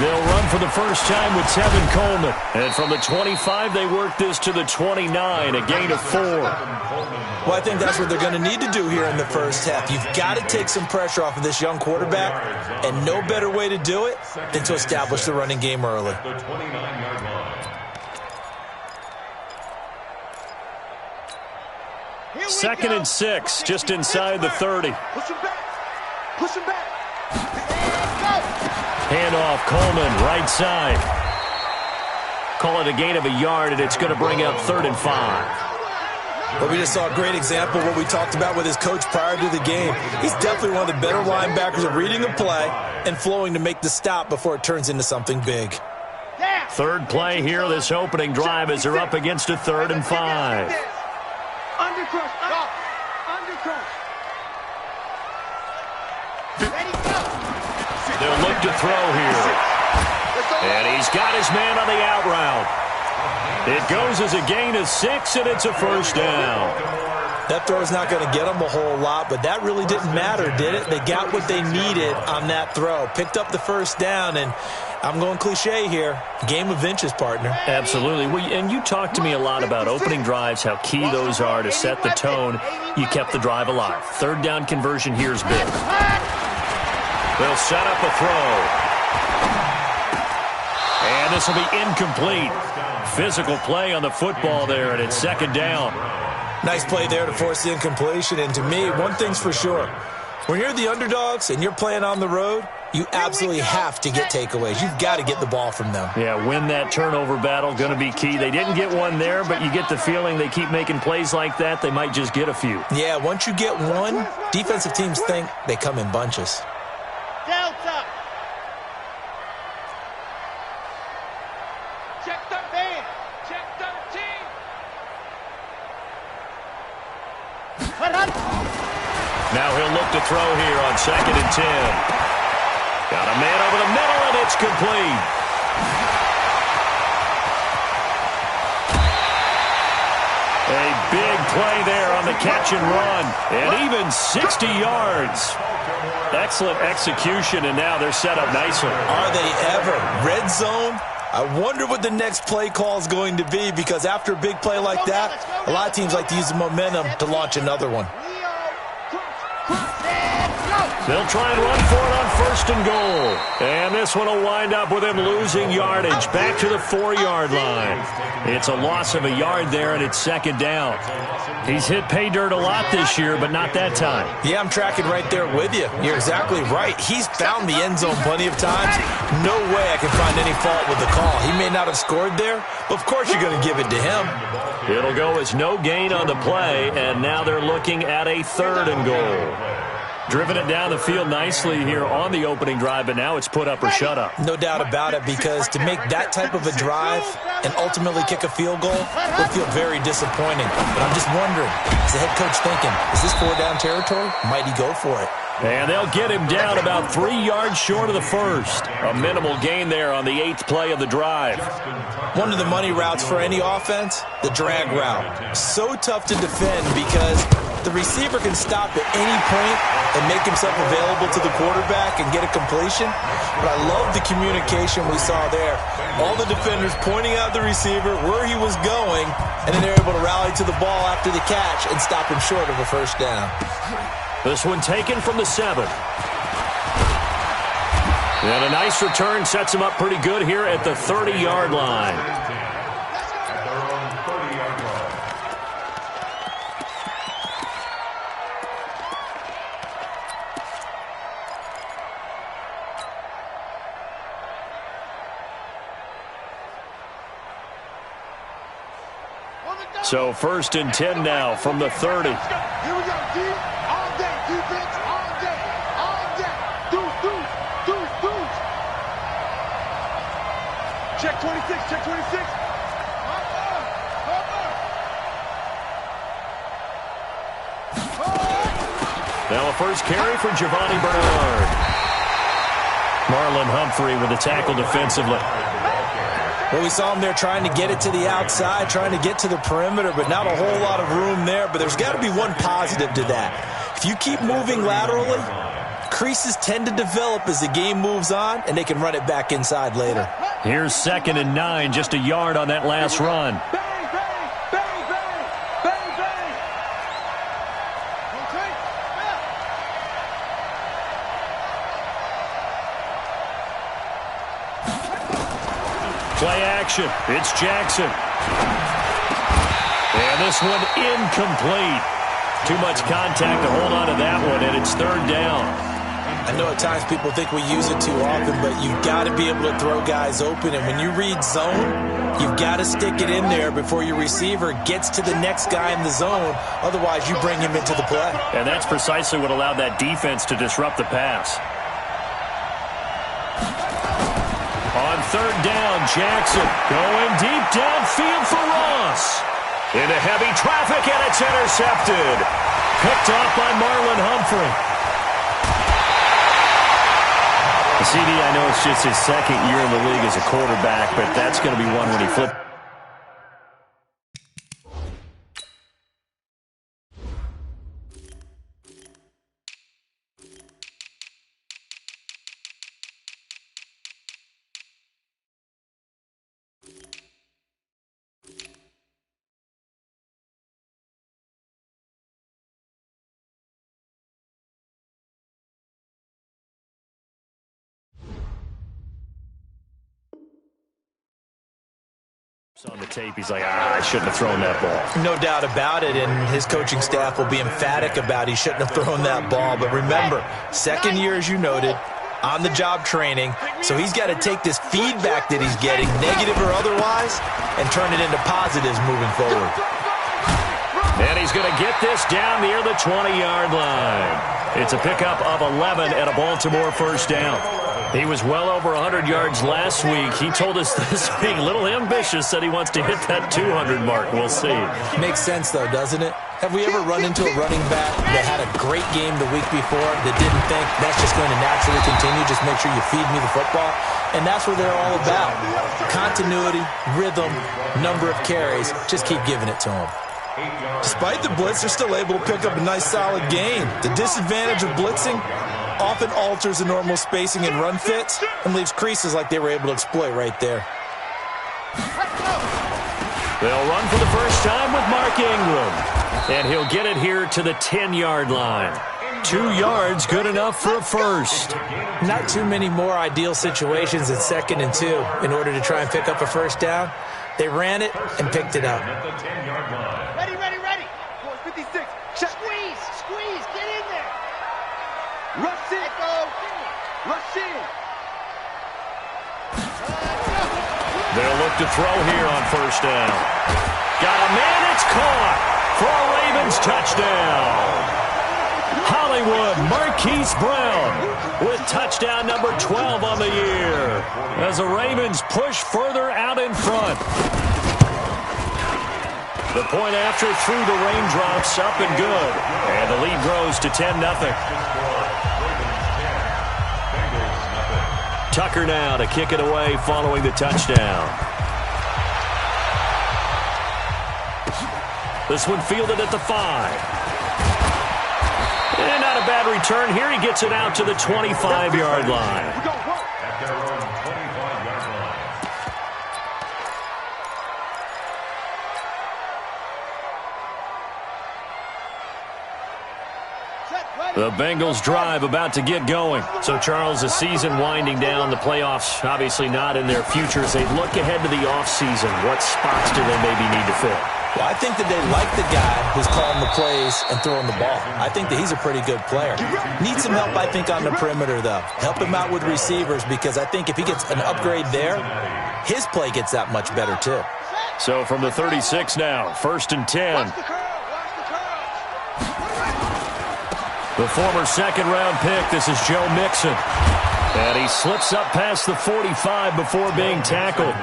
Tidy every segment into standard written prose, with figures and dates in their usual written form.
They'll run for the first time with Tevin Coleman. And from the 25, they work this to the 29, a gain of 4. Well, I think that's what they're going to need to do here in the first half. You've got to take some pressure off of this young quarterback, and no better way to do it than to establish the running game early. Second and 6, just inside the 30. Push him back. Push him back. Handoff, Coleman, right side. Call it a gain of a yard, and it's going to bring up 3rd and 5. Well, we just saw a great example of what we talked about with his coach prior to the game. He's definitely one of the better linebackers at reading a play and flowing to make the stop before it turns into something big. Third play here, this opening drive, as they're up against a 3rd and 5. Undercrush. Undercrush. Ready, go. They'll look to throw here. And he's got his man on the out route. It goes as a gain of 6, and it's a first down. That throw is not going to get them a whole lot, but that really didn't matter, did it? They got what they needed on that throw. Picked up the first down, and I'm going cliche here. Game of inches, partner. Absolutely. Well, and you talked to me a lot about opening drives, how key those are to set the tone. You kept the drive alive. 3rd down conversion here is big. They'll set up a throw. And this will be incomplete. Physical play on the football there, and it's 2nd down. Nice play there to force the incompletion. And to me, one thing's for sure. When you're the underdogs and you're playing on the road, you absolutely have to get takeaways. You've got to get the ball from them. Yeah, win that turnover battle, going to be key. They didn't get one there, but you get the feeling they keep making plays like that, they might just get a few. Yeah, once you get one, defensive teams think they come in bunches. Delta. Check the man. Check 13. Now he'll look to throw here on 2nd and 10. Got a man over the middle, and it's complete. A big play there on the catch and run, and even 60 yards. Excellent execution, and now they're set up nicely. Are they ever? Red zone? I wonder what the next play call is going to be, because after a big play like that, a lot of teams like to use the momentum to launch another one. They'll try and run for it on 1st and goal. And this one will wind up with him losing yardage back to the 4-yard line. It's a loss of a yard there, and it's 2nd down. He's hit pay dirt a lot this year, but not that time. Yeah, I'm tracking right there with you. You're exactly right. He's found the end zone plenty of times. No way I can find any fault with the call. He may not have scored there, but of course you're going to give it to him. It'll go as no gain on the play, and now they're looking at a 3rd and goal. Driven it down the field nicely here on the opening drive, but now it's put up or shut up. No doubt about it, because to make that type of a drive and ultimately kick a field goal will feel very disappointing. But I'm just wondering, is the head coach thinking, is this 4-down territory? Might he go for it? And they'll get him down about 3 yards short of the first. A minimal gain there on the 8th play of the drive. One of the money routes for any offense, the drag route. So tough to defend because the receiver can stop at any point and make himself available to the quarterback and get a completion. But I love the communication we saw there. All the defenders pointing out the receiver, where he was going, and then they're able to rally to the ball after the catch and stop him short of a 1st down. This one taken from the 7. And a nice return sets him up pretty good here at the 30-yard line. So 1st and 10 now from the 30. Here we go, D. All day, defense, all day, all day. Do. Check 26, check 26. Now a first carry for Giovanni Bernard. Marlon Humphrey with the tackle defensively. Well, we saw him there trying to get it to the outside, trying to get to the perimeter, but not a whole lot of room there. But there's got to be one positive to that. If you keep moving laterally, Creases tend to develop as the game moves on, and they can run it back inside later. Here's 2nd and 9, just a yard on that last run. Bang, bang, bang, bang, bang, bang. Okay. Play action. It's Jackson. And this one incomplete. Too much contact to hold on to that one, and it's 3rd down. I know at times people think we use it too often, but you've got to be able to throw guys open. And when you read zone, you've got to stick it in there before your receiver gets to the next guy in the zone. Otherwise, you bring him into the play. And that's precisely what allowed that defense to disrupt the pass. On 3rd down, Jackson going deep downfield for Ross. Into heavy traffic, and it's intercepted. Picked off by Marlon Humphrey. CD, I know it's just his 2nd year in the league as a quarterback, but that's going to be one when he flips. On the tape, he's like, I shouldn't have thrown that ball. No doubt about it, and his coaching staff will be emphatic about he shouldn't have thrown that ball. But remember, 2nd year, as you noted, on-the-job training, so he's got to take this feedback that he's getting, negative or otherwise, and turn it into positives moving forward. And he's going to get this down near the 20-yard line. It's a pickup of 11 and a Baltimore 1st down. He was well over 100 yards last week. He told us this week, a little ambitious, said he wants to hit that 200 mark. We'll see. Makes sense, though, doesn't it? Have we ever run into a running back that had a great game the week before that didn't think that's just going to naturally continue, just make sure you feed me the football? And that's what they're all about. Continuity, rhythm, number of carries. Just keep giving it to them. Despite the blitz, they're still able to pick up a nice, solid gain. The disadvantage of blitzing often alters the normal spacing and run fits and leaves creases like they were able to exploit right there. They'll run for the first time with Mark Ingram. And he'll get it here to the 10-yard line. 2 yards, good enough for a first. Not too many more ideal situations at 2nd and 2 in order to try and pick up a first down. They ran it and picked it up. Ready, ready, ready. 456. Squeeze, squeeze, get in there. Rush in. Rush in. They'll look to throw here on 1st down. Got a man, it's caught for a Ravens touchdown. Hollywood Marquise Brown with touchdown number 12 on the year as the Ravens push further out in front. The point after through the raindrops, up and good. And the lead grows to 10-0. Tucker now to kick it away following the touchdown. This one fielded at the 5. And not a bad return here. He gets it out to the 25-yard line. The Bengals drive about to get going. So, Charles, the season winding down, the playoffs obviously not in their future. As they look ahead to the offseason, what spots do they maybe need to fill? Well, I think that they like the guy who's calling the plays and throwing the ball. I think that he's a pretty good player. Needs some help, I think, on the perimeter, though. Help him out with receivers because I think if he gets an upgrade there, his play gets that much better, too. So, from the 36 now, 1st and 10. The former 2nd-round pick, this is Joe Mixon. And he slips up past the 45 before being tackled.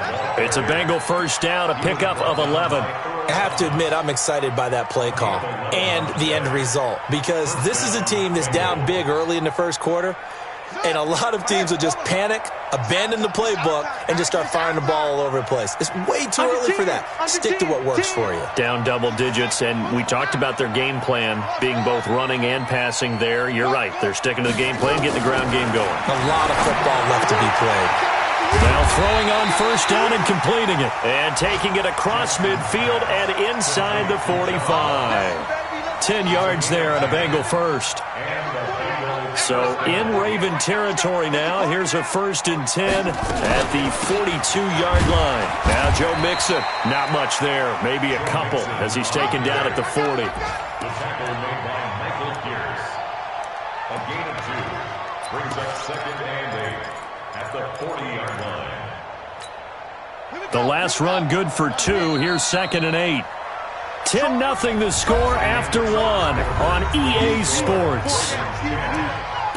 It's a Bengal 1st down, a pickup of 11. I have to admit, I'm excited by that play call and the end result because this is a team that's down big early in the 1st quarter. And a lot of teams will just panic, abandon the playbook, and just start firing the ball all over the place. It's way too early for that. Stick to what works for you. Down double digits, and we talked about their game plan being both running and passing there. You're right. They're sticking to the game plan, getting the ground game going. A lot of football left to be played. Now throwing on first down and completing it. And taking it across midfield and inside the 45. 10 yards there on a Bengal first. So in Raven territory now. Here's a 1st and 10 at the 42-yard line. Now Joe Mixon, not much there. Maybe a couple as he's taken down at the 40. The tackle made by Michael Pierce. A gain of 2 brings up 2nd and 8 at the 40-yard line. The last run good for 2. Here's 2nd and 8. 10-0 the score after 1 on EA Sports.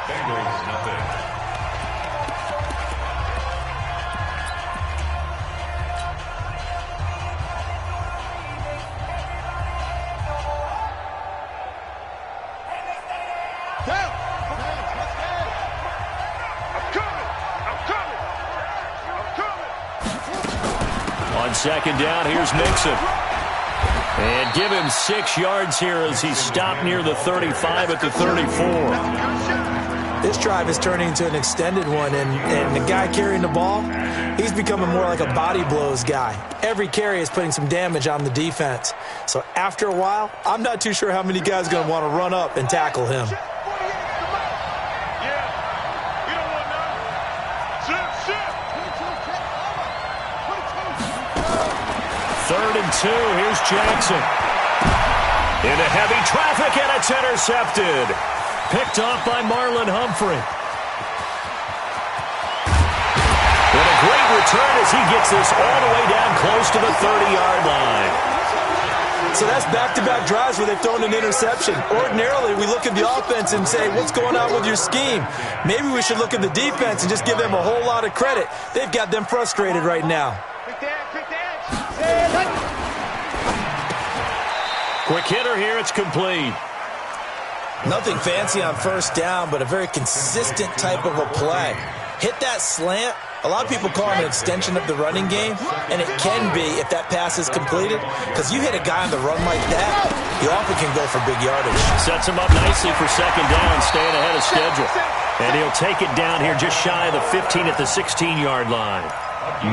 Bengals nothing. On 2nd down, here's Mixon. And give him 6 yards here as he's stopped near the 35 at the 34. This drive is turning into an extended one, and the guy carrying the ball, he's becoming more like a body blows guy. Every carry is putting some damage on the defense. So after a while, I'm not too sure how many guys are going to want to run up and tackle him. Third and 2, here's Jackson. Into heavy traffic, and it's intercepted. Picked off by Marlon Humphrey. And a great return as he gets this all the way down close to the 30-yard line. So that's back-to-back drives where they've thrown an interception. Ordinarily, we look at the offense and say, what's going on with your scheme? Maybe we should look at the defense and just give them a whole lot of credit. They've got them frustrated right now. Quick hitter here, it's complete. Nothing fancy on first down, but a very consistent type of a play. Hit that slant. A lot of people call it an extension of the running game, and it can be if that pass is completed, because you hit a guy on the run like that, he often can go for big yardage. Sets him up nicely for 2nd down, staying ahead of schedule. And he'll take it down here just shy of the 15 at the 16-yard line.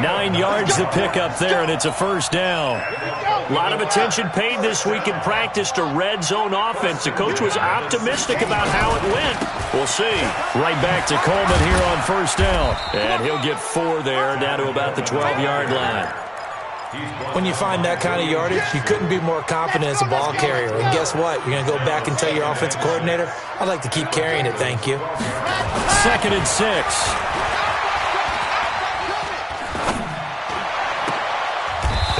9 yards to pick up there, and it's a 1st down. A lot of attention paid this week in practice to red zone offense. The coach was optimistic about how it went. We'll see. Right back to Coleman here on 1st down. And he'll get 4 there, down to about the 12-yard line. When you find that kind of yardage, you couldn't be more confident as a ball carrier. And guess what? You're going to go back and tell your offensive coordinator, I'd like to keep carrying it, thank you. 2nd and 6.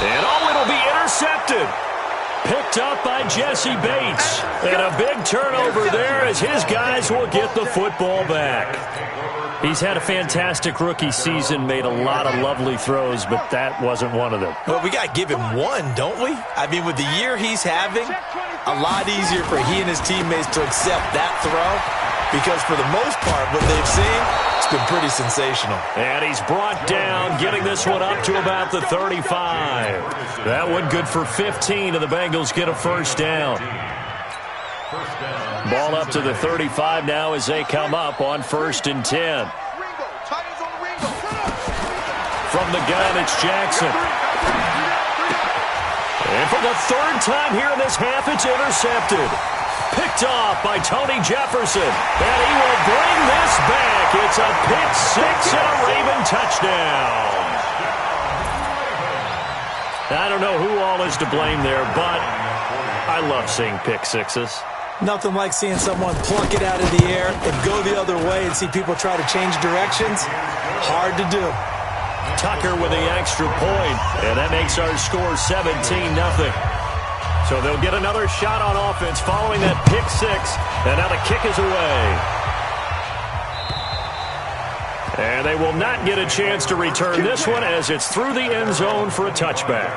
And it'll be intercepted. Picked up by Jesse Bates. And a big turnover there as his guys will get the football back. He's had a fantastic rookie season, made a lot of lovely throws, but that wasn't one of them. Well, we got to give him one, don't we? I mean, with the year he's having, a lot easier for he and his teammates to accept that throw, because for the most part, what they've seen, it's been pretty sensational. And he's brought down, getting this one up to about the 35. That one good for 15, and the Bengals get a 1st down. Ball up to the 35 now as they come up on 1st and 10. From the gun, it's Jackson. And for the 3rd time here in this half, it's intercepted. Picked off by Tony Jefferson. And he will bring this back. It's a pick 6 and a Raven touchdown. I don't know who all is to blame there, but I love seeing pick sixes. Nothing like seeing someone pluck it out of the air and go the other way and see people try to change directions. Hard to do. Tucker with the extra point, and that makes our score 17-0. So they'll get another shot on offense following that pick 6, and now the kick is away. And they will not get a chance to return this one as it's through the end zone for a touchback.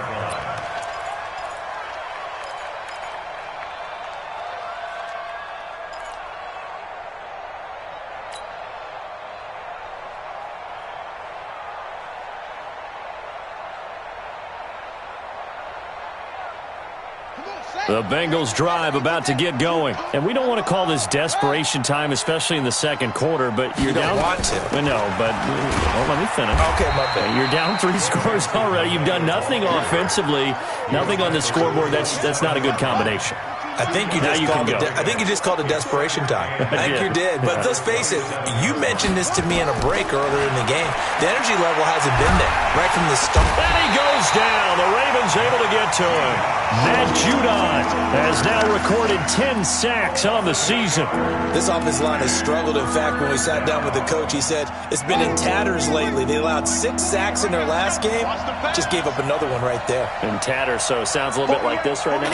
The Bengals drive about to get going. And we don't want to call this desperation time, especially in the second quarter, but you're down. You don't want to. No, but let me finish. Okay, my bad. You're down 3 scores already. You've done nothing offensively, nothing on the scoreboard. That's not a good combination. I think you just called it desperation time. I think you did. But let's face it, you mentioned this to me in a break earlier in the game. The energy level hasn't been there right from the start. And he goes down. The Ravens able to get to him. Matt Judon has now recorded 10 sacks on the season. This offensive line has struggled. In fact, when we sat down with the coach, he said it's been in tatters lately. They allowed 6 sacks in their last game. Just gave up another one right there. In tatters, so it sounds a little bit like this right now.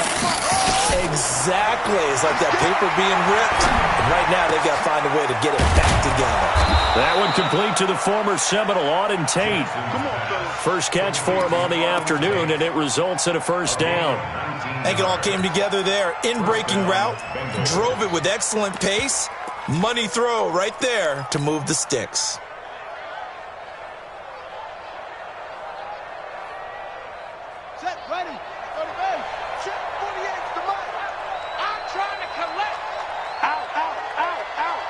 Exactly. It's like that paper being ripped. And right now, they've got to find a way to get it back together. That one complete to the former Seminole, Auden Tate. First catch for him on the afternoon, and it results in a first down. I think it all came together there. In-breaking route, drove it with excellent pace. Money throw right there to move the sticks. Set, ready. Go to base. Check 48 to Mike. I'm trying to collect. Out, out, out, out.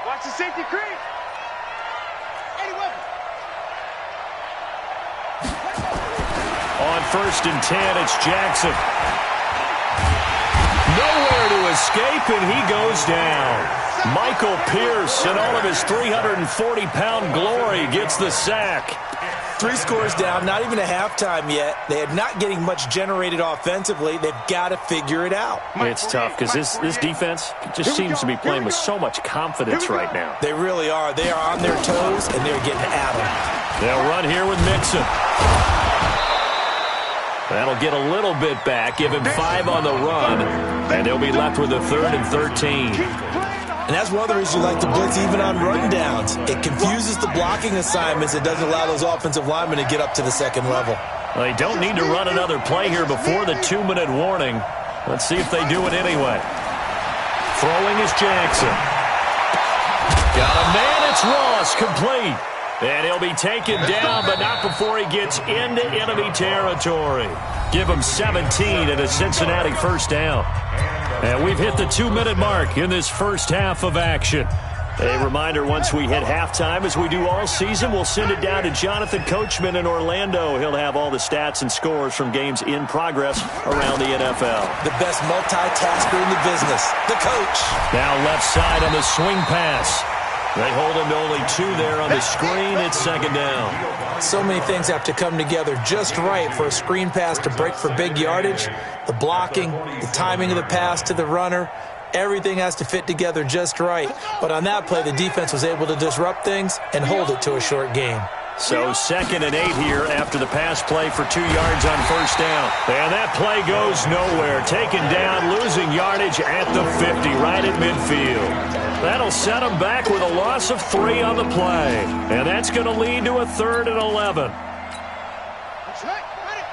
Watch the safety creep. 81. On 1st and 10, it's Jackson. Nowhere to escape, and he goes down. Michael Pierce, in all of his 340-pound glory, gets the sack. 3 scores down, not even a halftime yet. They are not getting much generated offensively. They've got to figure it out. It's tough because this defense just seems to be playing with so much confidence right now. They really are. They are on their toes, and they're getting at them. They'll run here with Mixon. That'll get a little bit back, give him 5 on the run, and they'll be left with a 3rd and 13. And that's one of the reasons you like to blitz even on rundowns. It confuses the blocking assignments. It doesn't allow those offensive linemen to get up to the second level. Well, they don't need to run another play here before the 2-minute warning. Let's see if they do it anyway. Throwing is Jackson. Got a man, it's Ross, complete. And he'll be taken down, but not before he gets into enemy territory. Give him 17 and a Cincinnati first down. And we've hit the 2-minute mark in this first half of action. A reminder, once we hit halftime, as we do all season, we'll send it down to Jonathan Coachman in Orlando. He'll have all the stats and scores from games in progress around the NFL. The best multitasker in the business, the coach. Now left side on the swing pass. They hold him to only 2 there on the screen. It's 2nd down. So many things have to come together just right for a screen pass to break for big yardage. The blocking, the timing of the pass to the runner, everything has to fit together just right. But on that play, the defense was able to disrupt things and hold it to a short game. So 2nd and 8 here after the pass play for 2 yards on first down. And that play goes nowhere. Taken down, losing yardage at the 50, right at midfield. That'll set them back with a loss of 3 on the play. And that's going to lead to a 3rd and 11. Check, ready.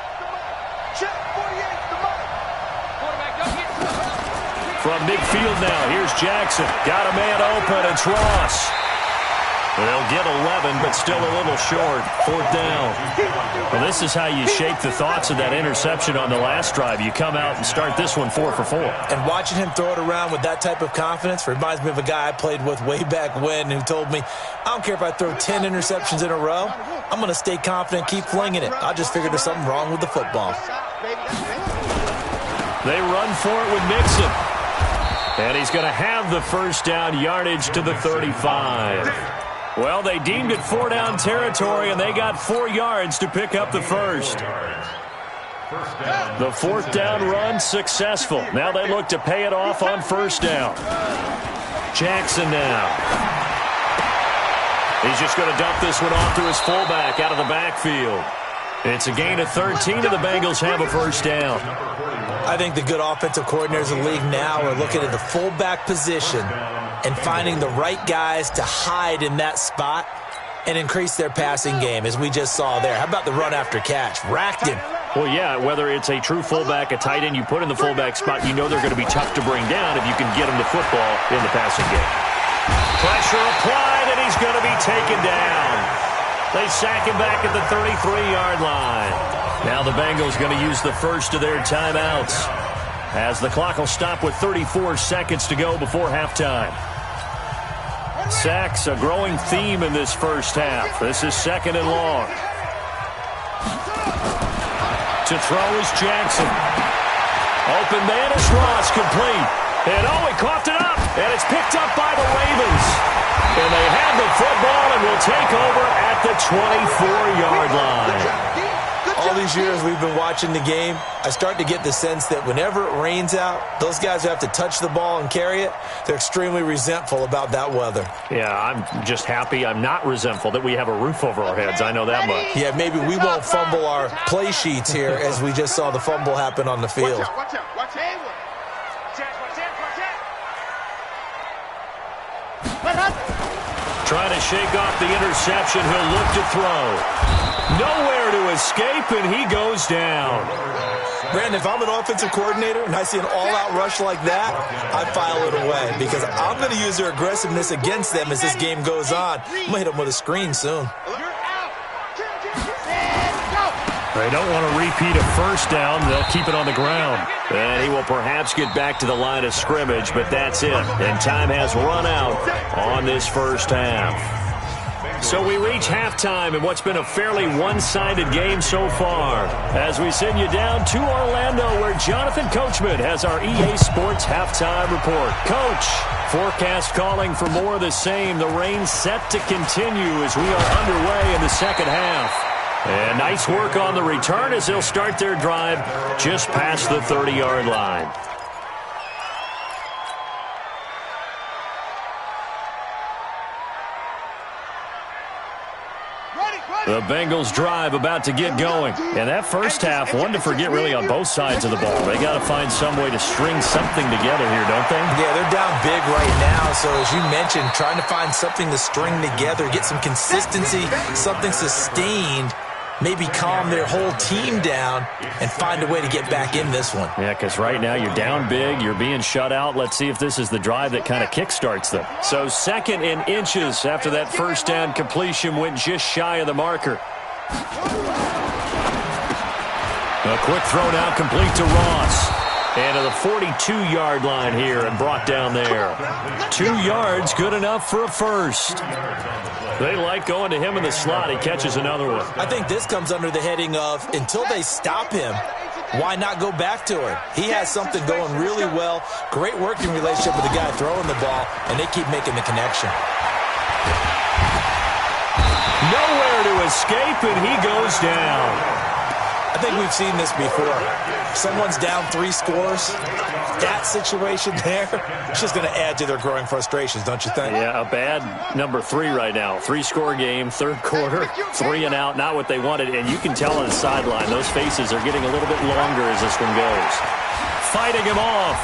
Check 48 to Mike. Quarterback, don't get From midfield now, here's Jackson. Got a man open, it's Ross. They'll get 11, but still a little short. 4th down. Well, this is how you shape the thoughts of that interception on the last drive. You come out and start this one 4 for 4. And watching him throw it around with that type of confidence reminds me of a guy I played with way back when who told me, I don't care if I throw 10 interceptions in a row. I'm going to stay confident, keep flinging it. I just figured there's something wrong with the football. They run for it with Mixon. And he's going to have the first down, yardage to the 35. Well, they deemed it 4-down territory, and they got 4 yards to pick up the first. The 4th down run successful. Now they look to pay it off on first down. Jackson now. He's just going to dump this one off to his fullback out of the backfield. It's a gain of 13, and the Bengals have a first down. I think the good offensive coordinators in the league now are looking at the fullback position and finding the right guys to hide in that spot and increase their passing game, as we just saw there. How about the run after catch? Racked him. Well, yeah, whether it's a true fullback, a tight end you put in the fullback spot, you know they're going to be tough to bring down if you can get them the football in the passing game. Pressure applied, and he's going to be taken down. They sack him back at the 33-yard line. Now the Bengals going to use the first of their timeouts, as the clock will stop with 34 seconds to go before halftime. Sacks, a growing theme in this first half. This is second and long. To throw is Jackson. Open man is Ross, complete. And he coughed it up. And it's picked up by the Ravens. And they have the football and will take over at the 24-yard line. All these years we've been watching the game, I start to get the sense that whenever it rains out, those guys who have to touch the ball and carry it, they're extremely resentful about that weather. Yeah, I'm just happy I'm not resentful that we have a roof over our heads. I know that much. Yeah, maybe we won't fumble our play sheets here as we just saw the fumble happen on the field. Watch out, watch out, watch out. Trying to shake off the interception. He'll look to throw. Nowhere to escape, and he goes down. Brandon, if I'm an offensive coordinator and I see an all-out rush like that, I file it away because I'm going to use their aggressiveness against them as this game goes on. I'm going to hit them with a screen soon. They don't want to repeat a first down. They'll keep it on the ground. And he will perhaps get back to the line of scrimmage, but that's it. And time has run out on this first half. So we reach halftime in what's been a fairly one-sided game so far, as we send you down to Orlando, where Jonathan Coachman has our EA Sports halftime report. Coach, forecast calling for more of the same. The rain set to continue as we are underway in the second half. And nice work on the return as they'll start their drive just past the 30-yard line. The Bengals drive about to get going. And that first half, one to forget really on both sides of the ball. They got to find some way to string something together here, don't they? Yeah, they're down big right now. So as you mentioned, trying to find something to string together, get some consistency, something sustained, maybe calm their whole team down and find a way to get back in this one. Yeah, because right now you're down big, you're being shut out. Let's see if this is the drive that kind of kickstarts them. So second and inches after that first down completion went just shy of the marker. A quick throw now complete to Ross. And to the 42-yard line here and brought down there. 2 yards, good enough for a first. They like going to him in the slot. He catches another one. I think this comes under the heading of until they stop him, why not go back to him? He has something going really well. Great working relationship with the guy throwing the ball, and they keep making the connection. Nowhere to escape, and he goes down. I think we've seen this before. Someone's down 3 scores. That situation there, it's just going to add to their growing frustrations, don't you think? Yeah, a bad number 3 right now. 3-score game, third quarter, 3 and out, not what they wanted. And you can tell on the sideline, those faces are getting a little bit longer as this one goes. Fighting him off.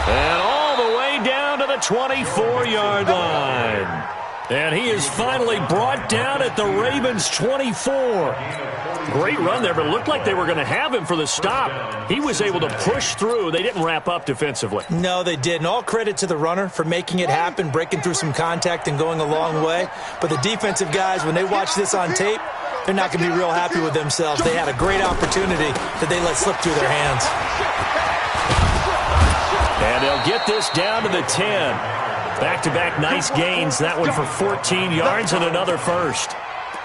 And all the way down to the 24-yard line. And he is finally brought down at the Ravens' 24. Great run there, but it looked like they were going to have him for the stop. He was able to push through. They didn't wrap up defensively. No, they didn't. All credit to the runner for making it happen, breaking through some contact and going a long way. But the defensive guys, when they watch this on tape, they're not going to be real happy with themselves. They had a great opportunity that they let slip through their hands. And they'll get this down to the 10. Back-to-back nice gains. That one for 14 yards and another first.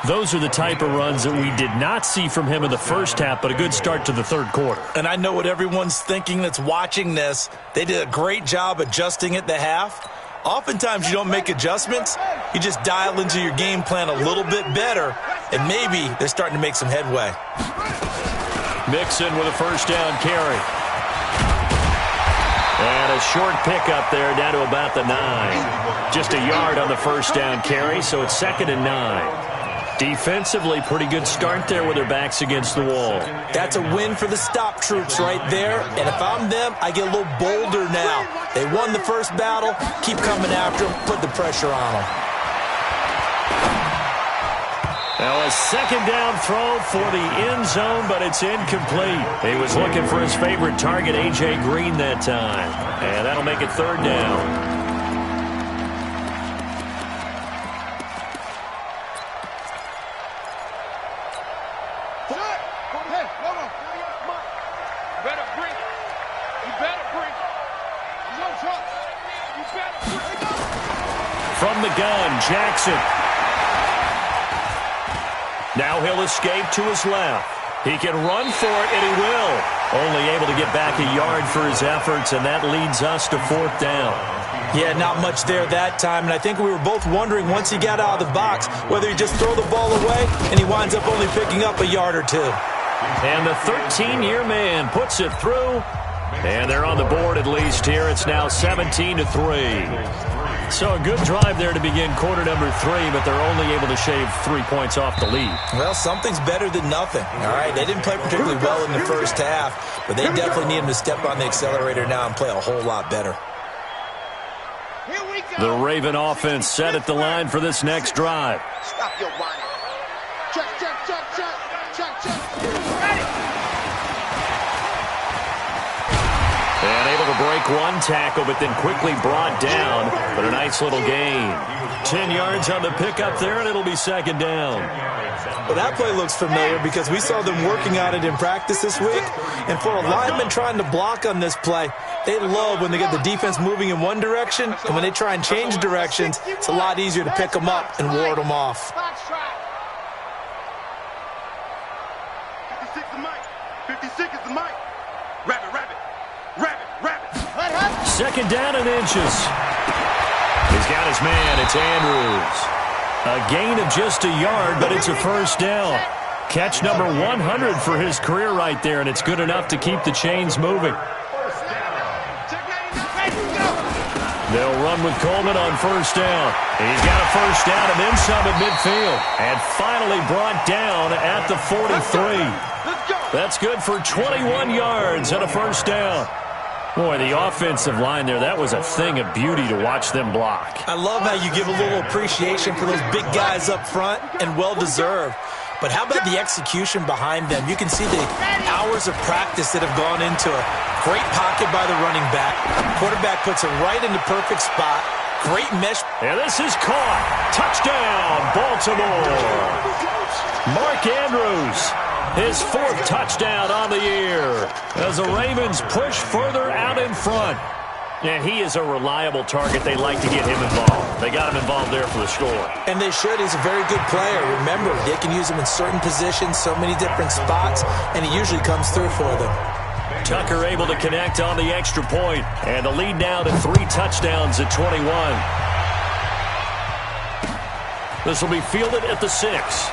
Those are the type of runs that we did not see from him in the first half, but a good start to the third quarter. And I know what everyone's thinking that's watching this. They did a great job adjusting at the half. Oftentimes you don't make adjustments. You just dial into your game plan a little bit better, and maybe they're starting to make some headway. Mixon with a first down carry. And a short pickup there down to about the 9. Just a yard on the first down carry, so it's 2nd and 9. Defensively, pretty good start there with their backs against the wall. That's a win for the stop troops right there. And if I'm them, I get a little bolder now. They won the first battle. Keep coming after them. Put the pressure on them. Now a second down throw for the end zone, but it's incomplete. He was looking for his favorite target, A.J. Green, that time. And that'll make it 3rd down. From the gun, Jackson. Now he'll escape to his left. He can run for it, and he will. Only able to get back a yard for his efforts, and that leads us to 4th down. Yeah, not much there that time, and I think we were both wondering once he got out of the box whether he'd just throw the ball away, and he winds up only picking up a yard or 2. And the 13-year man puts it through, and they're on the board at least here. It's now 17-3. So a good drive there to begin quarter number 3, but they're only able to shave 3 points off the lead. Well, something's better than nothing. All right, they didn't play particularly well in the first half, but they definitely need him to step on the accelerator now and play a whole lot better. The Raven offense set at the line for this next drive. Stop your whining. Check, check, check, check, check, check. Ready. And able to break one tackle, but then quickly brought down. But a nice little gain. 10 yards on the pickup there, and it'll be 2nd down. Well, that play looks familiar because we saw them working on it in practice this week. And for a lineman trying to block on this play, they love when they get the defense moving in one direction, and when they try and change directions, it's a lot easier to pick them up and ward them off. 56 is Mike. 56 is the Mike. Rabbit, rabbit. Rabbit, rabbit. 2nd down and inches. He's got his man. It's Andrews. A gain of just a yard, but it's a 1st down. Catch number 100 for his career right there, and it's good enough to keep the chains moving. They'll run with Coleman on 1st down. He's got a 1st down and then some at midfield. And finally brought down at the 43. That's good for 21 yards and a 1st down. Boy, the offensive line there, that was a thing of beauty to watch them block. I love how you give a little appreciation for those big guys up front, and well-deserved. But how about the execution behind them? You can see the hours of practice that have gone into it. Great pocket by the running back. Quarterback puts it right in the perfect spot. Great mesh. And this is caught. Touchdown, Baltimore. Mark Andrews, his 4th touchdown on the year as the Ravens push further out in front. And he is a reliable target. They like to get him involved. They got him involved there for the score. And they should. He's a very good player. Remember, they can use him in certain positions, so many different spots, and he usually comes through for them. Tucker able to connect on the extra point, and the lead now to 3 touchdowns at 21. This will be fielded at the 6.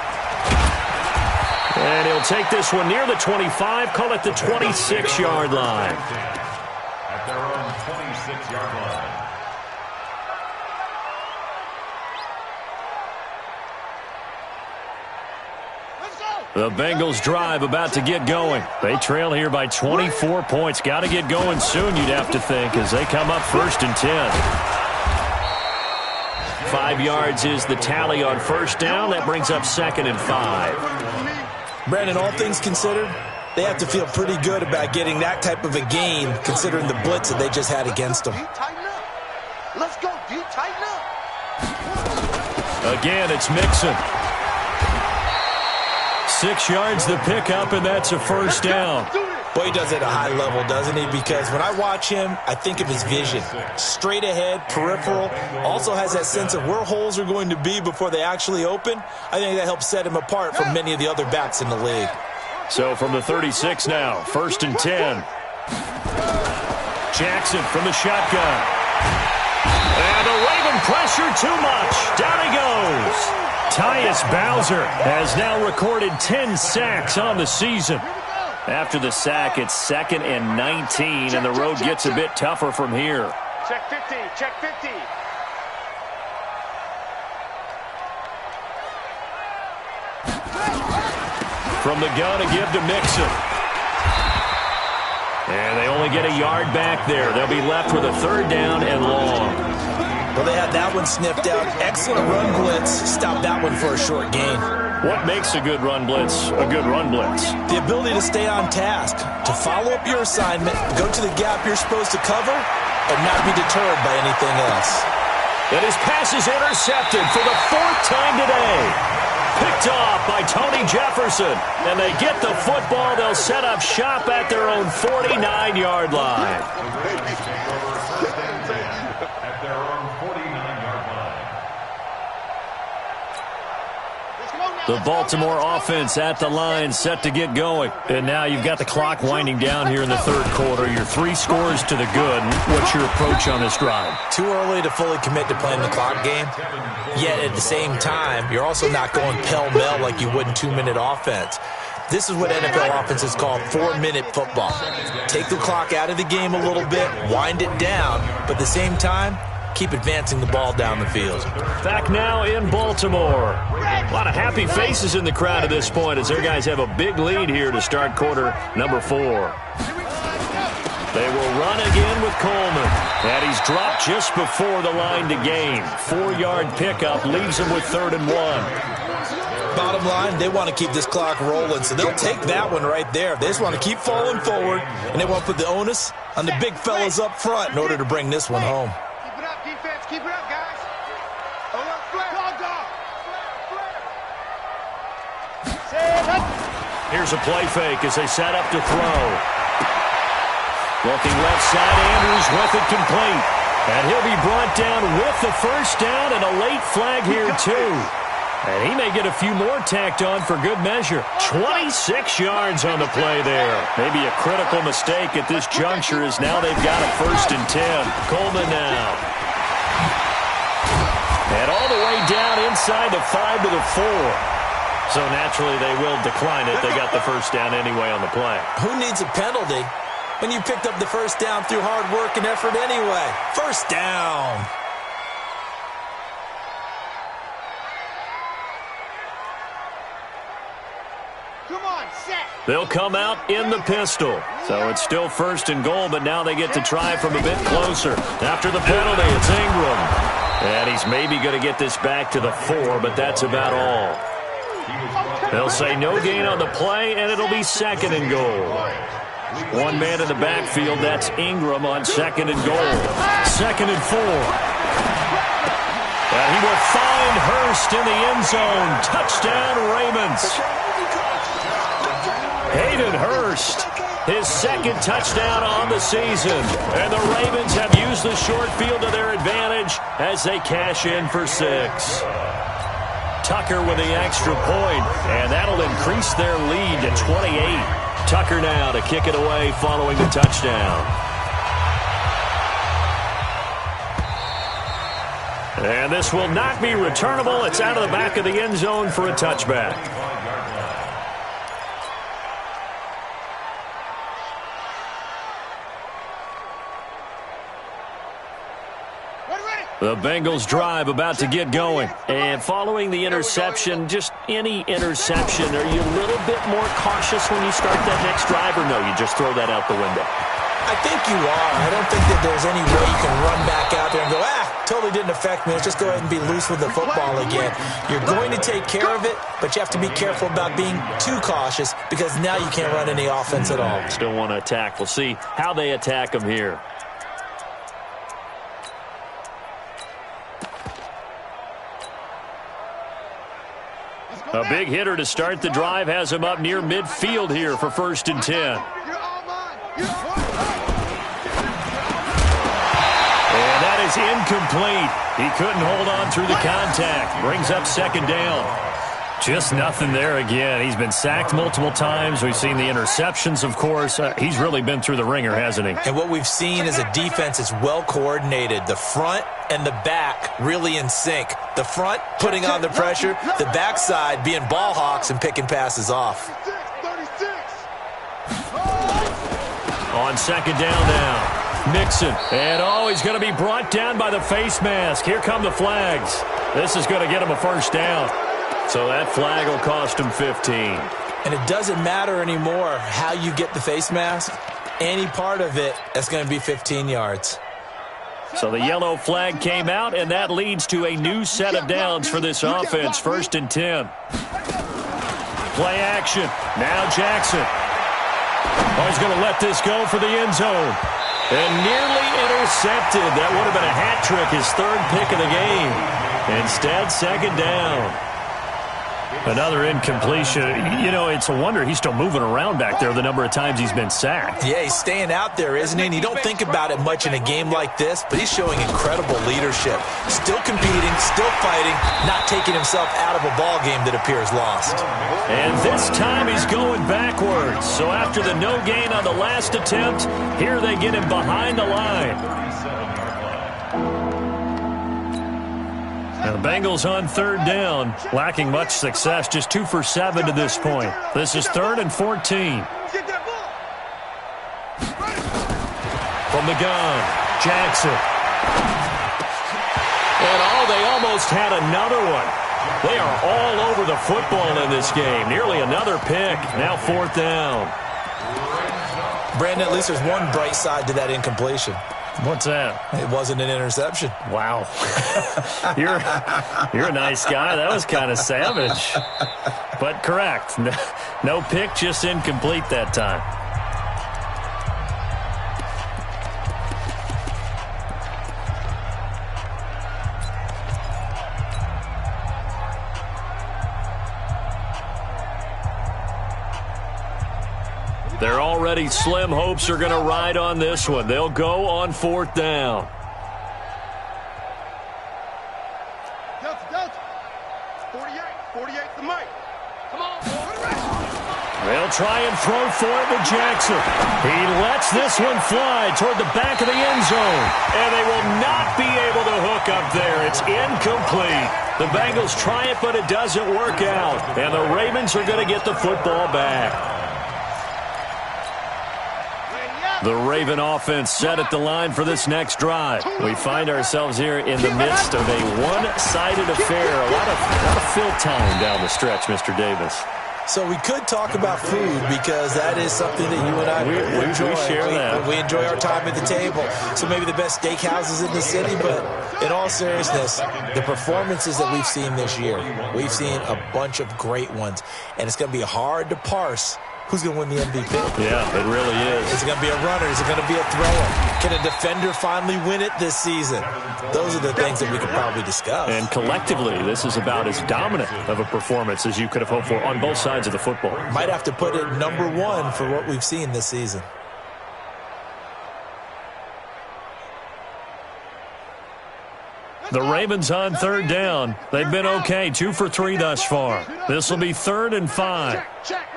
And he'll take this one near the 25, call it the 26-yard line. At their own 26-yard line. The Bengals drive about to get going. They trail here by 24 points. Got to get going soon, you'd have to think, as they come up 1st and 10. 5 yards is the tally on 1st down. That brings up 2nd and 5. Brandon, all things considered, they have to feel pretty good about getting that type of a gain, considering the blitz that they just had against them. Let's go, D. Tighten up. Again, it's Mixon. 6 yards the pickup, and that's a 1st down. Boy, he does it at a high level, doesn't he? Because when I watch him, I think of his vision. Straight ahead, peripheral, also has that sense of where holes are going to be before they actually open. I think that helps set him apart from many of the other backs in the league. So from the 36 now, 1st and 10. Jackson from the shotgun. And the Raven pressure too much. Down he goes. Tyus Bowser has now recorded 10 sacks on the season. After the sack, it's 2nd and 19, and the road gets a bit tougher from here. Check 50, check 50. From the gun, a give to Mixon. And they only get a yard back there. They'll be left with a 3rd down and long. Well, they had that one sniffed out. Excellent run blitz. Stopped that one for a short gain. What makes a good run blitz a good run blitz? The ability to stay on task, to follow up your assignment, go to the gap you're supposed to cover, and not be deterred by anything else. And his pass is intercepted for the 4th time today. Picked off by Tony Jefferson. And they get the football. They'll set up shop at their own 49-yard line. At their own 49-yard line. The Baltimore offense at the line, set to get going. And now you've got the clock winding down here in the third quarter. You're 3 scores to the good. What's your approach on this drive? Too early to fully commit to playing the clock game. Yet at the same time, you're also not going pell-mell like you would in 2-minute offense. This is what NFL offenses call 4-minute football. Take the clock out of the game a little bit, wind it down, but at the same time, keep advancing the ball down the field. Back now in Baltimore. A lot of happy faces in the crowd at this point as their guys have a big lead here to start quarter number 4. They will run again with Coleman. And he's dropped just before the line to gain. 4-yard pickup leaves him with 3rd and 1. Bottom line, they want to keep this clock rolling, so they'll take that one right there. They just want to keep falling forward, and they want to put the onus on the big fellas up front in order to bring this one home. Keep it up, defense. Keep it up, guys. Flare. Here's a play fake as they set up to throw. Looking left side, Andrews with it complete. And he'll be brought down with the first down and a late flag here, too. And he may get a few more tacked on for good measure. 26 yards on the play there. Maybe a critical mistake at this juncture as now they've got a 1st and 10. Coleman now. And all the way down inside the 5 to the 4. So naturally they will decline it. They got the first down anyway on the play. Who needs a penalty when you picked up the first down through hard work and effort anyway? First down. They'll come out in the pistol. So it's still 1st and goal, but now they get to try from a bit closer. After the penalty, it's Ingram. And he's maybe going to get this back to the 4, but that's about all. They'll say no gain on the play, and it'll be 2nd and goal. One man in the backfield, that's Ingram on 2nd and goal. 2nd and 4. And he will find Hurst in the end zone. Touchdown, Ravens. Hayden Hurst, his 2nd touchdown on the season. And the Ravens have used the short field to their advantage as they cash in for 6. Tucker with the extra point, and that'll increase their lead to 28. Tucker now to kick it away following the touchdown. And this will not be returnable. It's out of the back of the end zone for a touchback. The Bengals drive about to get going. And following the interception, just any interception, are you a little bit more cautious when you start that next drive, or no, you just throw that out the window? I think you are. I don't think that there's any way you can run back out there and go, totally didn't affect me. Let's just go ahead and be loose with the football again. You're going to take care of it, but you have to be careful about being too cautious because now you can't run any offense at all. Still want to attack. We'll see how they attack them here. A big hitter to start the drive has him up near midfield here for 1st and 10. And that is incomplete. He couldn't hold on through the contact. Brings up 2nd down. Just nothing there again. He's been sacked multiple times. We've seen the interceptions, of course. He's really been through the ringer, hasn't he? And what we've seen is a defense that's well coordinated. The front and the back really in sync. The front putting on the pressure, the backside being ball hawks and picking passes off. On 2nd down now, Mixon. And he's going to be brought down by the face mask. Here come the flags. This is going to get him a 1st down. So that flag will cost him 15. And it doesn't matter anymore how you get the face mask. Any part of it, that's going to be 15 yards. So the yellow flag came out, and that leads to a new set of downs for this offense. 1st and 10. Play action. Now Jackson. He's going to let this go for the end zone. And nearly intercepted. That would have been a hat trick, his 3rd pick of the game. Instead, 2nd down. Another incompletion. You know, it's a wonder he's still moving around back there the number of times he's been sacked. Yeah, he's staying out there, isn't he? And you don't think about it much in a game like this, but he's showing incredible leadership. Still competing, still fighting, not taking himself out of a ball game that appears lost. And this time he's going backwards. So after the no gain on the last attempt, here they get him behind the line. Now the Bengals on third down, lacking much success, just 2 for 7 to this point. This is 3rd and 14. From the gun, Jackson. And they almost had another one. They are all over the football in this game. Nearly another pick. Now 4th down. Brandon, at least there's one bright side to that incompletion. What's that? It wasn't an interception. Wow. You're a nice guy. That was kind of savage. But correct. No pick, just incomplete that time. They're already slim hopes are going to ride on this one. They'll go on 4th down. Delta. 48 the mic. Come on, They'll try and throw for it with Jackson. He lets this one fly toward the back of the end zone. And they will not be able to hook up there. It's incomplete. The Bengals try it, but it doesn't work out. And the Ravens are going to get the football back. The Raven offense set at the line for this next drive. We find ourselves here in the midst of a one-sided affair. A lot of fill time down the stretch, Mr. Davis. So we could talk about food because that is something that you and I enjoy. We share that. We enjoy our time at the table. So maybe the best steakhouses in the city, but in all seriousness, the performances that we've seen this year, we've seen a bunch of great ones, and it's going to be hard to parse who's going to win the MVP. Yeah, it really is. Is it going to be a runner? Is it going to be a thrower? Can a defender finally win it this season? Those are the things that we could probably discuss. And collectively, this is about as dominant of a performance as you could have hoped for on both sides of the football. Might have to put it #1 for what we've seen this season. The Ravens on 3rd down. They've been okay, 2 for 3 thus far. This will be 3rd and 5. Check.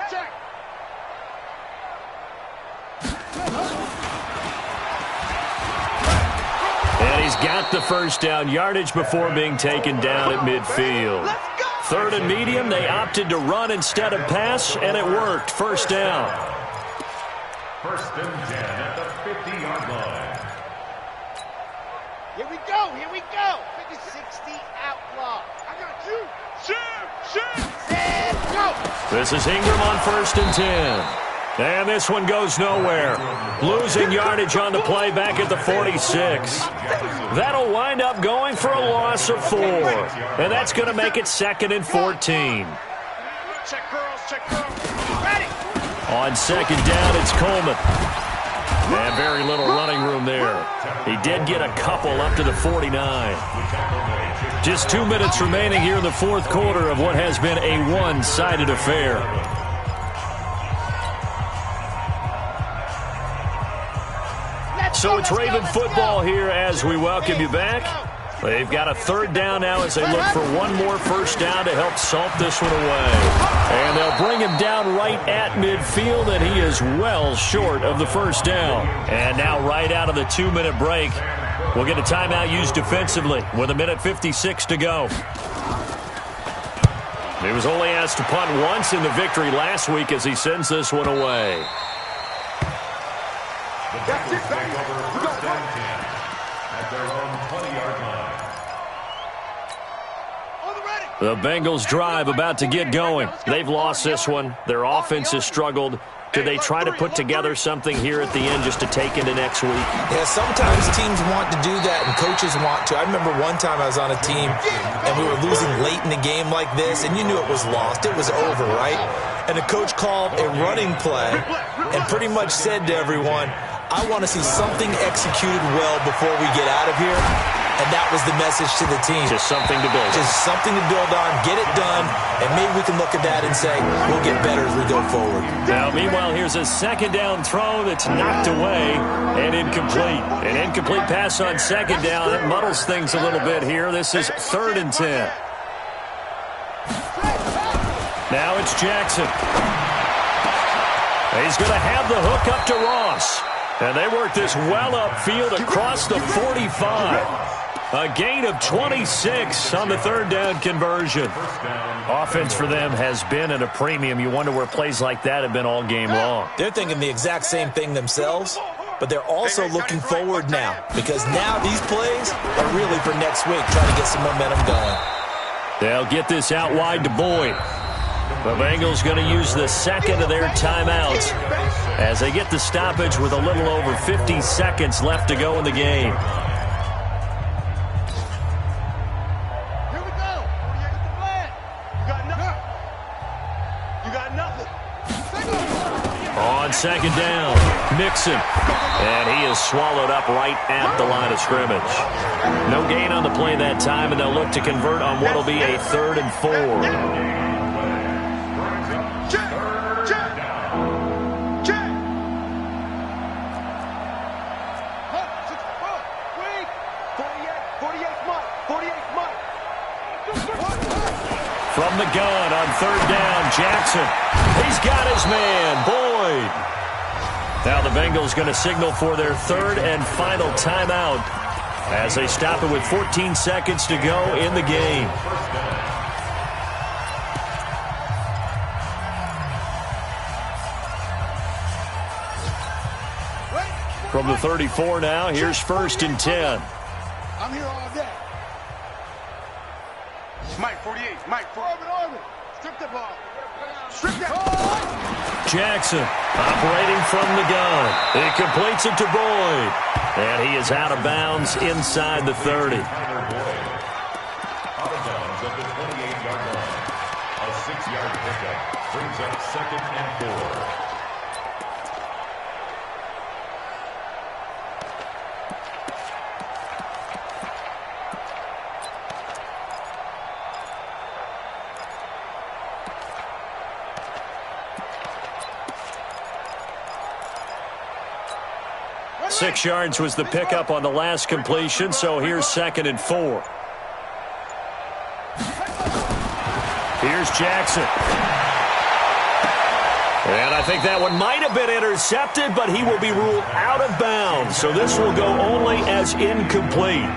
And he's got the first down yardage before being taken down at midfield. 3rd and medium, they opted to run instead of pass, and it worked. 1st down. 1st and 10 at the 50-yard line. Here we go. 50-60 outlaw. I got you. Shoot. And go. This is Ingram on 1st and 10. And this one goes nowhere. Losing yardage on the play back at the 46. That'll wind up going for a loss of 4. And that's going to make it 2nd and 14. Check girls. Ready. On 2nd down, it's Coleman. And very little running room there. He did get a couple up to the 49. Just 2 minutes remaining here in the 4th quarter of what has been a one-sided affair. So it's Raven football here as we welcome you back. They've got a 3rd down now as they look for one more 1st down to help salt this one away. And they'll bring him down right at midfield, and he is well short of the 1st down. And now right out of the 2-minute break, we'll get a timeout used defensively with 1:56 to go. He was only asked to punt once in the victory last week as he sends this one away. The Bengals take over 1st and 10 at their own 20-yard line. The Bengals drive about to get going. They've lost this one. Their offense has struggled. Do they try to put together something here at the end just to take into next week? Yeah, sometimes teams want to do that and coaches want to. I remember one time I was on a team and we were losing late in a game like this, and you knew it was lost. It was over, right? And the coach called a running play and pretty much said to everyone, I want to see something executed well before we get out of here. And that was the message to the team. Just something to build on. Just something to build on, get it done, and maybe we can look at that and say, we'll get better as we go forward. Now, meanwhile, here's a second down throw that's knocked away and incomplete. An incomplete pass on second down. That muddles things a little bit here. This is 3rd and 10. Now it's Jackson. He's going to have the hook up to Ross. And they work this well upfield across the 45. A gain of 26 on the 3rd down conversion. Offense for them has been at a premium. You wonder where plays like that have been all game long. They're thinking the exact same thing themselves, but they're also looking forward now because now these plays are really for next week, trying to get some momentum going. They'll get this out wide to Boyd. The Bengals going to use the second of their timeouts as they get the stoppage with a little over 50 seconds left to go in the game. Here we go. Get the flag. You got nothing. You got nothing. On second down, Mixon. And he is swallowed up right at the line of scrimmage. No gain on the play that time, and they'll look to convert on what will be a 3rd and 4. From the gun on 3rd down, Jackson. He's got his man, Boyd. Now the Bengals going to signal for their 3rd and final timeout as they stop it with 14 seconds to go in the game. From the 34 now, here's 1st and 10. I'm here all day. Mike, 48. Mike, Orbit. Strip the ball. Strip that ball. Jackson operating from the gun. He completes it to Boyd. And he is out of bounds inside the 30. Out of bounds at the 28-yard line. A 6-yard pickup brings up 2nd and 4. Six yards was the pickup on the last completion, so here's 2nd and 4. Here's Jackson. And I think that one might have been intercepted, but he will be ruled out of bounds. So this will go only as incomplete.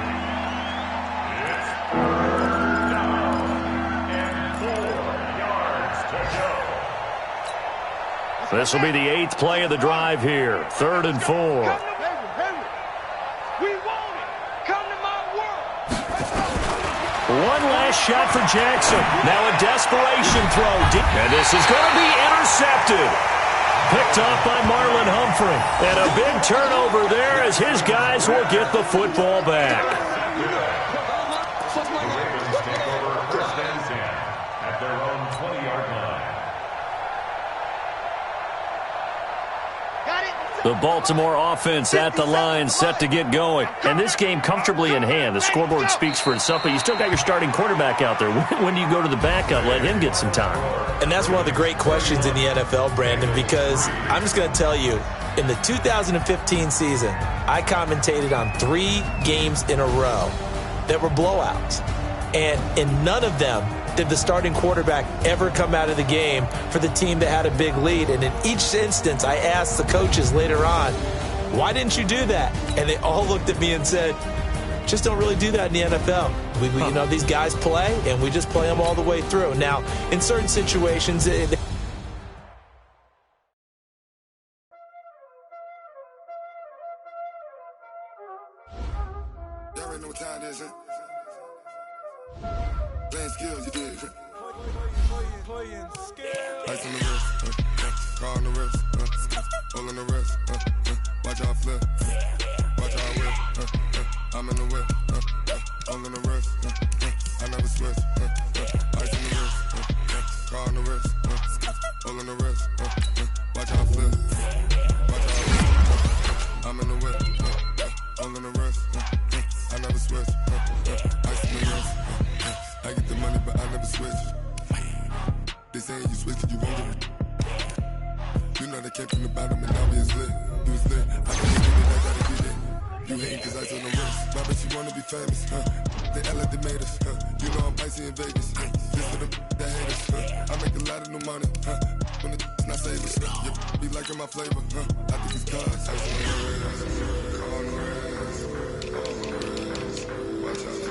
This will be the 8th play of the drive here. 3rd and 4. One last shot for Jackson. Now a desperation throw. And this is going to be intercepted. Picked off by Marlon Humphrey. And a big turnover there as his guys will get the football back. The Ravens take over 1st and 10 at their own 20-yard line. The Baltimore offense at the line, set to get going. And this game comfortably in hand. The scoreboard speaks for itself, but you still got your starting quarterback out there. When do you go to the backup, let him get some time? And that's one of the great questions in the NFL, Brandon, because I'm just going to tell you, in the 2015 season, I commentated on 3 games in a row that were blowouts. And in none of them did the starting quarterback ever come out of the game for the team that had a big lead. And in each instance, I asked the coaches later on, why didn't you do that? And they all looked at me and said, just don't really do that in the NFL. You know, these guys play, and we just play them all the way through. Now, in certain situations, Y'all already know what time it is, huh? Playing skills, you did. Playing skills. Ice on the wrist, car on the wrist, hole on the wrist, watch how I flip, watch how I whip, I'm in the whip, hole on the wrist, I never switch, ice on the wrist, car on the wrist, hole on the wrist, watch how I flip, watch how I whip, I'm in the whip, hole on the wrist, I I never switch. Ice in the wrist. I get the money, but I never switch. They saying you switch and you won't get it. You know they came from the bottom and now we is lit. You was lit. I can't get it, I gotta get it. You hating cause ice on the wrist. My bitch, you wanna be famous, They act like they made us, You know I'm icy in Vegas, This for the that hate us, I make a lot of new money, When it's not savers, You be liking my flavor, I think it's cause ice on the wrist, on the wrist, on the wrist. Watch out,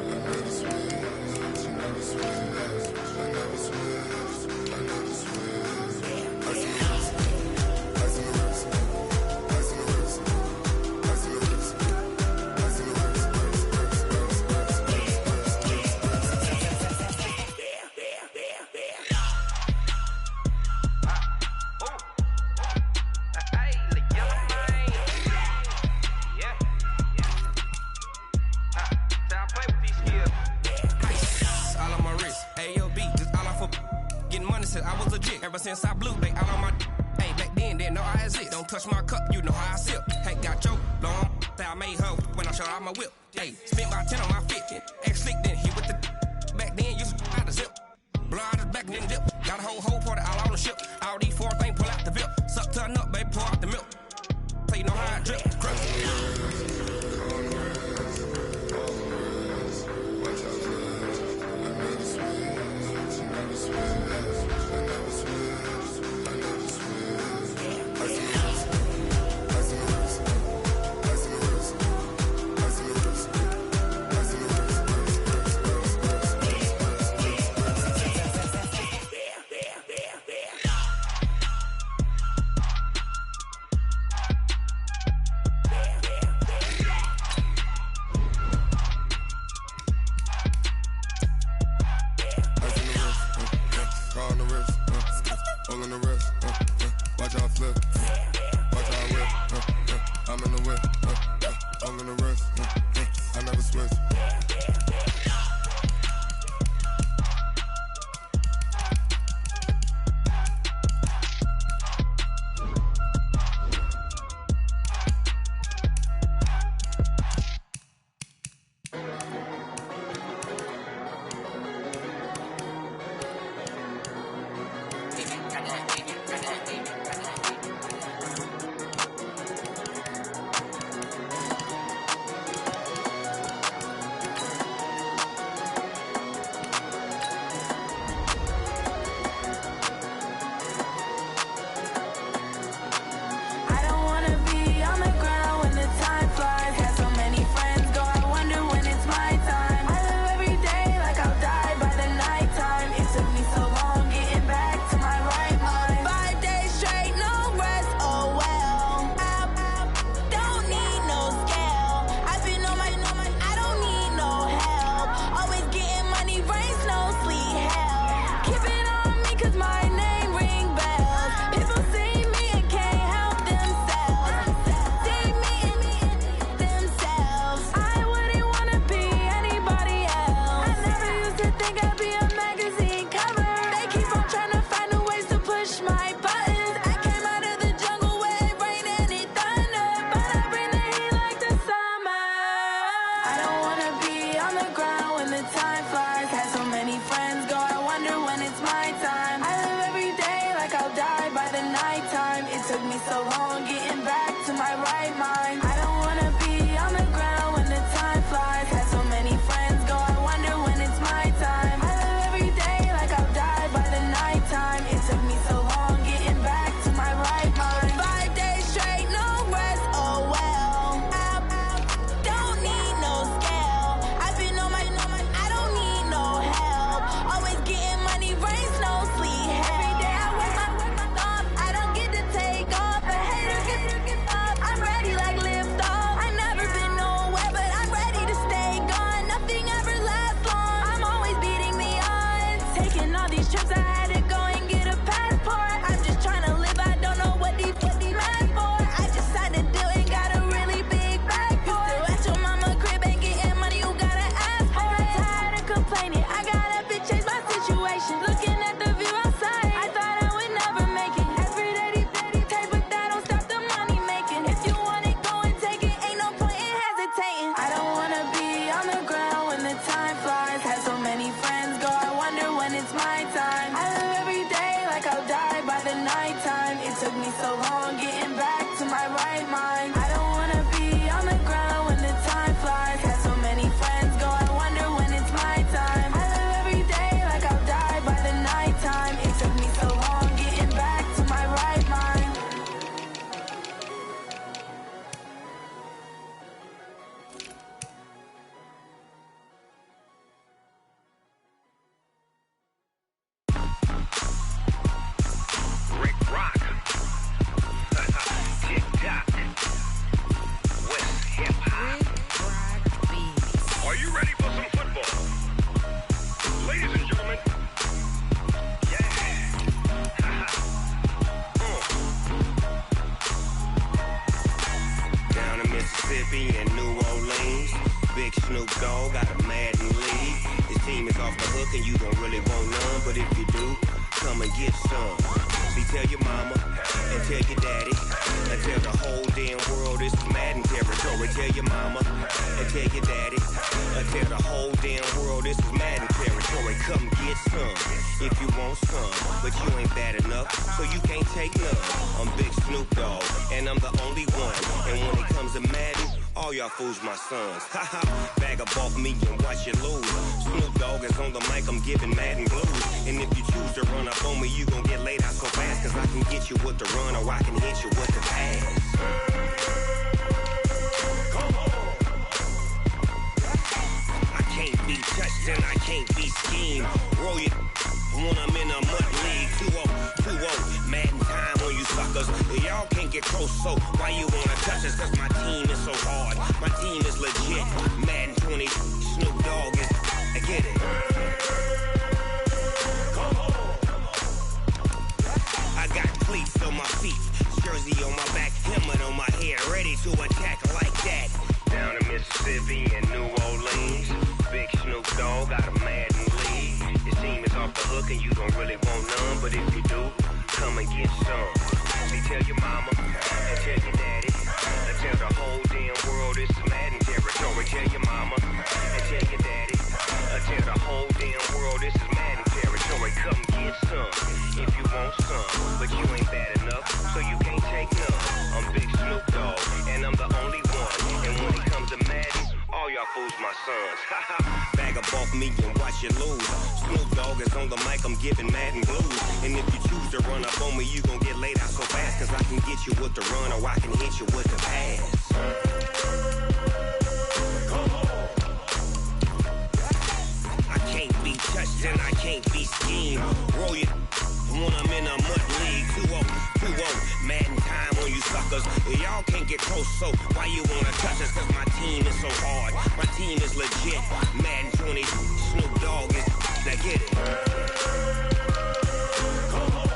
I never switch, I never switch, I never switch, I never switch. Ice on the wrist, ice on the wrist, ice on the wrist, ice on the wrist, ice on the wrist. I was legit. Ever since I blew, they all on my hey, back then, didn't know I exist. Don't touch my cup, you know how I sip. Hey, got your long, I made her when I showed out my whip. Hey, spent my 10 on my fit. Ex-slick, then hit with the back then, used to out the zip. Blow out the back and then dip. Got a whole party all on the ship. All these 4 things, pull out the VIP. Suck to a nut, baby, pour out the milk. So you know how I drip. Mississippi and New Orleans. Big Snoop Dogg got a Madden league. His team is off the hook and you don't really want none, but if you do, come and get some. See, tell your mama and tell your daddy and tell the whole damn world this is Madden territory. Tell your mama and tell your daddy and tell the whole damn world this is Madden territory. Come get some if you want some, but you ain't bad enough, so you can't take none. I'm Big Snoop Dogg and I'm the only one. And when it comes to Madden, all y'all fools my sons. Haha, bag up off me and watch you lose. Snoop Dogg is on the mic, I'm giving Madden blues. And if you choose to run up on me, you gon' get laid out so fast. Cause I can get you with the run or I can hit you with the pass. Come on. I can't be touched and I can't be schemed. Roll it when I'm in a mud league. 2-0, 2-0, Madden time on you suckers. Y'all can't get close, so why you wanna touch us? Cause my team is so hard, my team is legit. Madden 20, Snoop Dogg is, I get it. Come on. I got cleats on my feet, jersey on my back, helmet on my head, ready to attack like that. Down in Mississippi and New Orleans, Big Snoop Dogg got a Madden league. His team is off the hook and you don't really want none, but if you do, come and get some. See, tell your mama and tell your daddy and tell the whole damn world this is Madden territory. Tell your mama and tell your daddy and tell the whole damn world this is Madden territory. Come get some if you want some, but you ain't bad enough, so you can't take none. I'm Big Snoop Dogg and I'm the only one. And when it comes to Madden, all y'all fools my sons. Bag up off me and watch you lose. Snoop Dogg is on the mic, I'm giving Madden blues. And if you choose to run up on me, you gon' get laid out so fast. Cause I can get you with the run or I can hit you with the pass. Come on. I can't be touched and I can't be schemed. Roll it when I'm in a mud league. 2-0, 2-0, Madden time on you suckers. Y'all can't get close, so why you wanna touch us? Cause my team is so hard, my team is legit. Madden 20, Snoop Dogg is, now get it. Come on.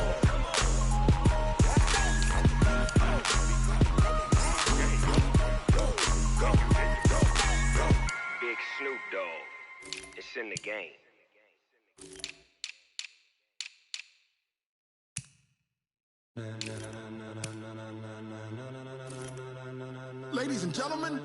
Go. Big Snoop Dogg, it's in the game. Ladies and gentlemen,